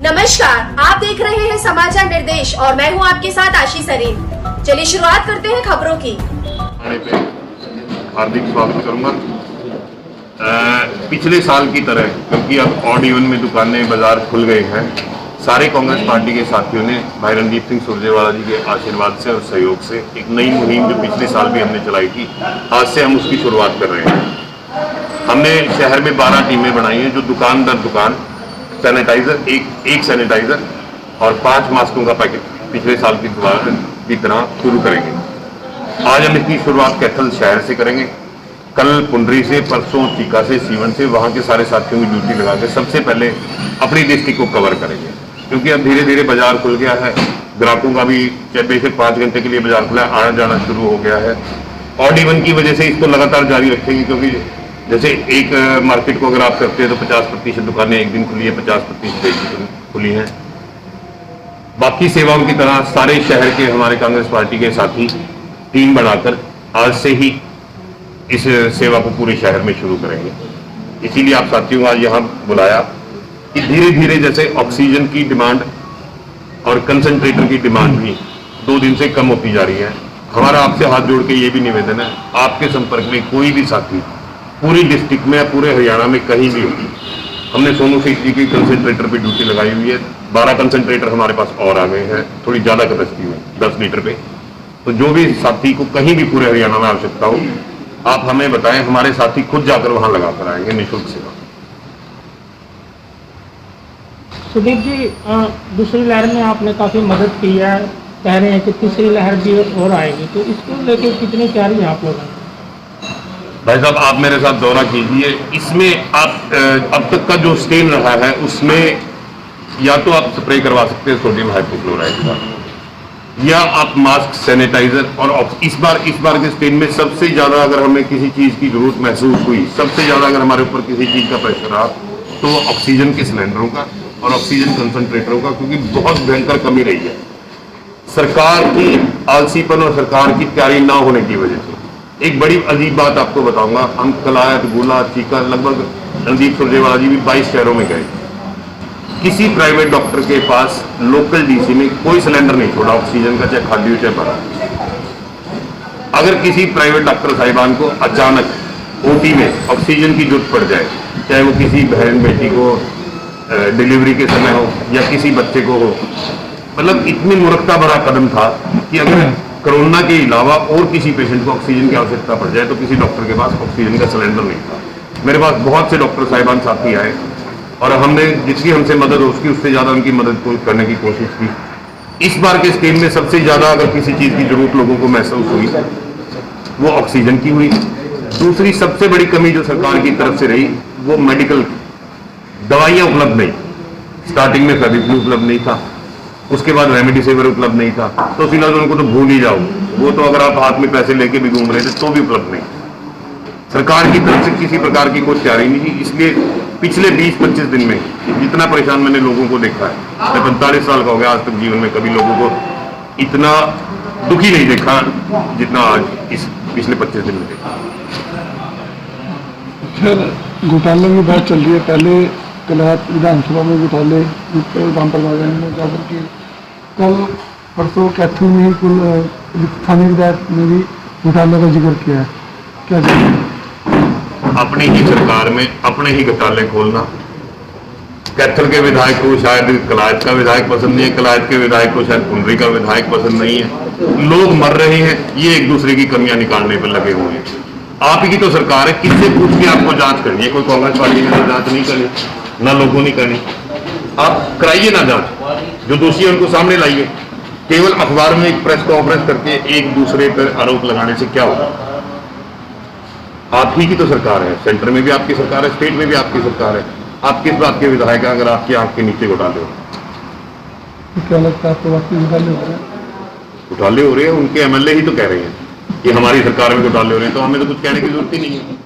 नमस्कार, आप देख रहे हैं समाचार निर्देश और मैं हूं आपके साथ आशी सरीन। चलिए शुरुआत करते हैं खबरों की। हार्दिक स्वागत करूंगा। पिछले साल की तरह, क्योंकि अब ऑड इवन में दुकानें बाजार खुल गए हैं, सारे कांग्रेस पार्टी के साथियों ने भाई रणदीप सिंह सुरजेवाला जी के आशीर्वाद से और सहयोग से एक नई मुहिम जो पिछले साल भी हमने चलाई थी, आज से हम उसकी शुरुआत कर रहे हैं। हमने शहर में 12 टीमें बनाई हैं जो दुकान दर दुकान सैनिटाइजर एक सैनिटाइजर और 5 मास्कों का पैकेट पिछले साल की तरह शुरू करेंगे। आज हम इसकी शुरुआत कैथल शहर से करेंगे, कल पुंडरी से, परसों चीका से, सीवन से, वहाँ के सारे साथियों की ड्यूटी लगा के सबसे पहले अपनी डिस्ट्रिक्ट को कवर करेंगे। क्योंकि अब धीरे धीरे बाजार खुल गया है, ग्राहकों का भी बेशक 5 घंटे के लिए बाजार खुला, आना जाना शुरू हो गया है। ऑड इवन की वजह से इसको लगातार जारी रखेंगे, क्योंकि जैसे एक मार्केट को अगर आप करते हैं तो 50% दुकानें एक दिन खुली है, 50% एक दिन खुली हैं। बाकी सेवाओं की तरह सारे शहर के हमारे कांग्रेस पार्टी के साथी टीम बनाकर आज से ही इस सेवा को पूरे शहर में शुरू करेंगे। इसीलिए आप साथियों को आज यहाँ बुलाया कि धीरे धीरे जैसे ऑक्सीजन की डिमांड और कंसंट्रेटर की डिमांड भी 2 दिन से कम होती जा रही है। हमारा आपसे हाथ जोड़ के ये भी निवेदन है, आपके संपर्क में कोई भी साथी पूरी डिस्ट्रिक्ट में या पूरे हरियाणा में कहीं भी होगी, हमने सोनू सिंह जी की कंसंट्रेटर पे ड्यूटी लगाई हुई है। 12 कंसंट्रेटर हमारे पास और आ गए हैं, थोड़ी ज़्यादा कैपेसिटी में 10 लीटर पे। तो जो भी साथी को कहीं भी पूरे हरियाणा में आवश्यकता हो, आप हमें बताएं, हमारे साथी खुद जाकर वहां लगा कर आएंगे निःशुल्क सेवा। सुदीप जी, दूसरी लहर में आपने काफ़ी मदद की है, कह रहे हैं कि तीसरी लहर भी और आएगी, तो इसको लेकर कितनी तैयारी है आप लोगों की? भाई साहब, आप मेरे साथ दौरा कीजिए। इसमें आप अब तक का जो स्टेन रहा है उसमें या तो आप स्प्रे करवा सकते हैं सोडियम हाइपोक्लोराइड का, या आप मास्क, सैनिटाइजर और इस बार के स्टेन में सबसे ज़्यादा अगर हमें किसी चीज़ की जरूरत महसूस हुई, सबसे ज़्यादा अगर हमारे ऊपर किसी चीज़ का प्रेशर रहा, तो ऑक्सीजन के सिलेंडरों का और ऑक्सीजन कंसंट्रेटरों का, क्योंकि बहुत भयंकर कमी रही है सरकार की आलसीपन और सरकार की तैयारी ना होने की वजह से। एक बड़ी अजीब बात आपको बताऊंगा, हम कलायत, गोला, चीका, लगभग रणदीप सुरजेवाला जी भी 22 शहरों में गए, किसी प्राइवेट डॉक्टर के पास लोकल डीसी में कोई सिलेंडर नहीं छोड़ा ऑक्सीजन का, चाहे खाली हो चाहे भरा। अगर किसी प्राइवेट डॉक्टर साहिबान को अचानक ओटी में ऑक्सीजन की जरूरत पड़ जाए, चाहे वो किसी बहन बेटी को डिलीवरी के समय हो या किसी बच्चे को हो, मतलब इतनी मूर्खता भरा कदम था कि अगर कोरोना के अलावा और किसी पेशेंट को ऑक्सीजन की आवश्यकता पड़ जाए तो किसी डॉक्टर के पास ऑक्सीजन का सिलेंडर नहीं था। मेरे पास बहुत से डॉक्टर साहिबान साथी आए और हमने जितनी हमसे मदद हो उससे ज़्यादा उनकी मदद को करने की कोशिश की। इस बार के स्कीम में सबसे ज़्यादा अगर किसी चीज़ की जरूरत लोगों को महसूस हुई वो ऑक्सीजन की हुई। दूसरी सबसे बड़ी कमी जो सरकार की तरफ से रही वो मेडिकल दवाइयाँ उपलब्ध नहीं। स्टार्टिंग में फेविक्विक उपलब्ध नहीं था, उसके बाद रेमडेसिविर उपलब्ध नहीं था, तो फिलहाल उनको तो भूल ही जाओ, वो तो अगर आप हाथ में पैसे लेके भी घूम रहे थे तो भी उपलब्ध नहीं। सरकार की तरफ से किसी प्रकार की कोई तैयारी नहीं थी। इसलिए पिछले 20-25 दिन में जितना परेशान मैंने लोगों को देखा है, मैं 45 साल का हो गया, आज तक जीवन में कभी लोगों को इतना दुखी नहीं देखा जितना आज इस पिछले 25 दिन में देखा। घोटालों की बात चल रही है, पहले कलात विधानसभा में घोटाले रामपाल ने जाकर के, कल परसों कैथल में ही कुल स्थानीय विधायक ने भी घोटालों का जिक्र किया है, क्या कहेंगे? अपनी ही सरकार में अपने ही घोटाले खोलना, कैथल के विधायक को शायद कलायत का विधायक पसंद नहीं है, कलायत के विधायक को शायद पुंडरी का विधायक पसंद नहीं है। लोग मर रहे हैं, ये एक दूसरे की कमियां निकालने पर लगे हुए हैं। आप ही की तो सरकार है, किससे पूछ के आपको जांच करनी है? कोई कांग्रेस पार्टी ने जांच नहीं करनी, ना लोगों ने करनी। आप कराइए ना जांच, जो दोषी है उनको सामने लाइए। केवल अखबार में एक प्रेस कॉन्फ्रेंस करके एक दूसरे पर आरोप लगाने से क्या होगा? आप ही की तो सरकार है, सेंटर में भी आपकी सरकार है, स्टेट में भी आपकी सरकार है। आप किस बात के विधायक हैं अगर आपकी आंख के नीचे घोटाले हो? क्या लगता है आपको वाकई घोटाले हो रहे हैं? घोटाले हो रहे हैं, उनके एमएलए ही तो कह रहे हैं कि हमारी सरकार में घोटाले हो रहे हैं, तो हमें तो कुछ कहने की जरूरत ही नहीं है।